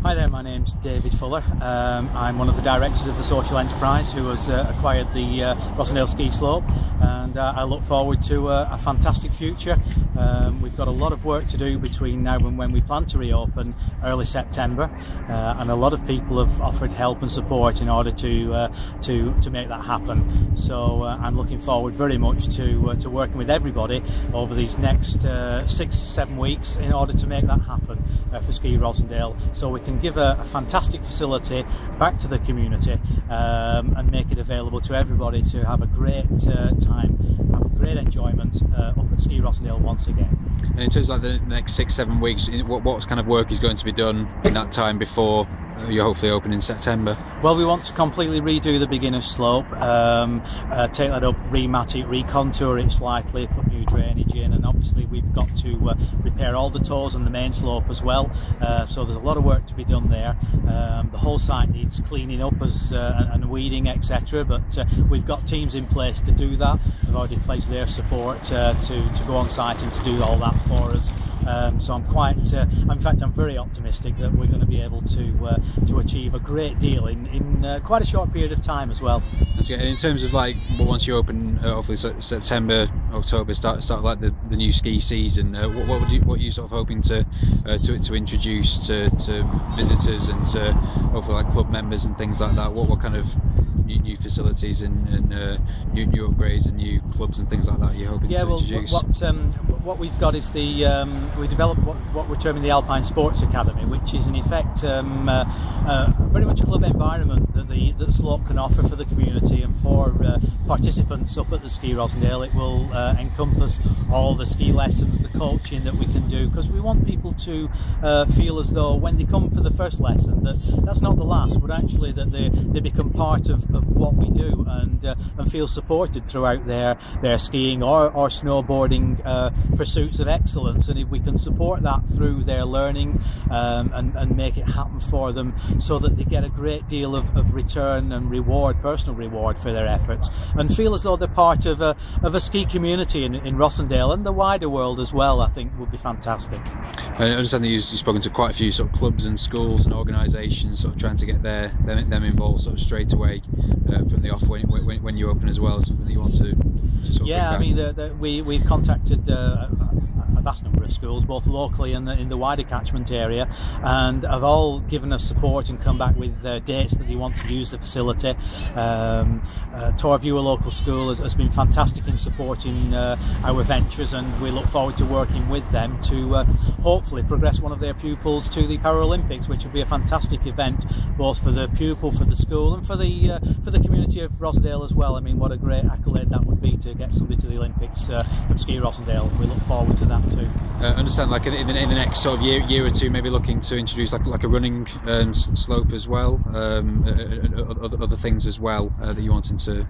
Hi there, my name's David Fuller. I'm one of the directors of the social enterprise who has acquired the Rossendale ski slope, and I look forward to a fantastic future. We've got a lot of work to do between now and when we plan to reopen early September, and a lot of people have offered help and support in order to make that happen. So I'm looking forward very much to working with everybody over these next 6-7 weeks in order to make that happen for Ski Rossendale, so we can give a fantastic facility back to the community and make it available to everybody to have a great time, have great enjoyment up at Ski Rossendale once again. And in terms of like the next 6-7 weeks, what kind of work is going to be done in that time before you're hopefully open in September? Well, we want to completely redo the beginner's slope, take that up, remat it, recontour it slightly, put new drainage in, and obviously we've got to repair all the toes on the main slope as well, so there's a lot of work to be done there. The whole site needs cleaning up and weeding, etc., but we've got teams in place to do that. They've already pledged their support to go on site and to do all that for us. So I'm quite, in fact I'm very optimistic that we're going to be able to achieve a great deal in quite a short period of time as well. That's good. In terms of like, well, once you open, hopefully September, October, start like the new ski season, what are you sort of hoping to introduce to visitors and to hopefully like club members and things like that? What kind of new facilities and new upgrades and new clubs and things like that you're hoping to introduce? What we've got is we developed what we're terming the Alpine Sports Academy, which is in effect very much a club environment that the slope can offer for the community and for participants up at the Ski Rossendale. It will encompass all the ski lessons, the coaching that we can do, because we want people to feel as though when they come for the first lesson that's not the last, but actually that they become part of what we do and feel supported throughout their skiing or snowboarding pursuits of excellence. And if we can support that through their learning and make it happen for them, so that they get a great deal of return and reward, personal reward for their efforts, and feel as though they're part of a ski community in Rossendale and the wider world as well, I think would be fantastic. I understand that you've spoken to quite a few sort of clubs and schools and organisations sort of trying to get them involved sort of straight away from the off when you open as well. Something that you want to sort of I mean, we contacted a vast number of schools, both locally and in the wider catchment area, and have all given us support and come back with dates that they want to use the facility. Torview, a local school, has been fantastic in supporting our ventures, and we look forward to working with them to hopefully progress one of their pupils to the Paralympics, which would be a fantastic event both for the pupil, for the school, and for the community of Rossendale as well. I mean, what a great accolade that would be to get somebody to the Olympics from Ski Rossendale. We look forward to that too. I understand, like in the next sort of year or two, maybe looking to introduce like a running slope as well, other things as well that you wanted to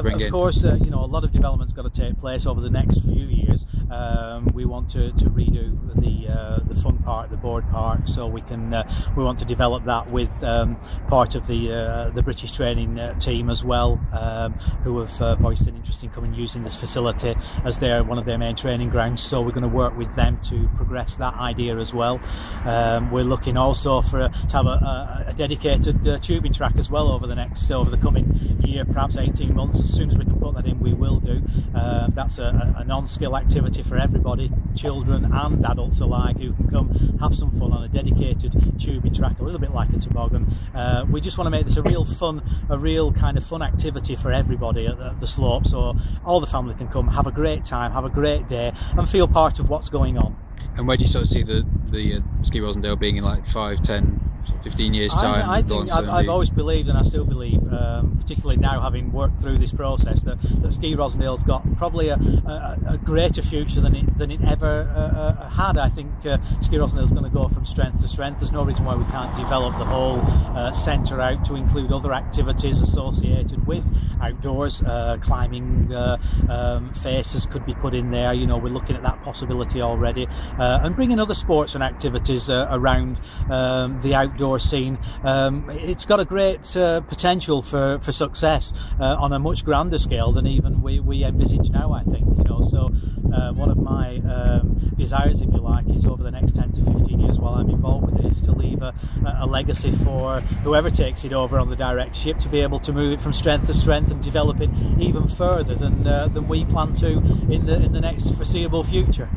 bring in. Of course, a lot of development's got to take place over the next few years. We want to redo the fun park, the board park, so we want to develop that with part of the British training team as well, who have voiced an interest in coming using this facility as one of their main training grounds. So we're going to work with them to progress that idea as well. We're looking also to have a dedicated tubing track as well over the coming year, perhaps 18 months. As soon as we can put that in, we will do. That's a non-skill activity for everybody, children and adults alike, who can come have some fun on a dedicated tubing track, a little bit like a toboggan. We just want to make this a real kind of fun activity for everybody at the slope, so all the family can come, have a great time, have a great day, and feel part of what's going on. And where do you sort of see the Ski Rossendale being in like 5, 10, 15 years time? I think I've always believed, and I still believe, particularly now having worked through this process, that Ski Rossendale's got probably a greater future than it ever had. I think Ski Rossendale's going to go from strength to strength. There's no reason why we can't develop the whole centre out to include other activities associated with outdoors. Climbing faces could be put in there. We're looking at that possibility already, and bringing other sports and activities around the outdoor scene. It's got a great potential for success on a much grander scale than even we envisage now, I think. So one of my desires, if you like, is over the next 10 to 15 years while I'm involved with it, to leave a legacy for whoever takes it over on the directorship, to be able to move it from strength to strength and develop it even further than we plan to in the next foreseeable future.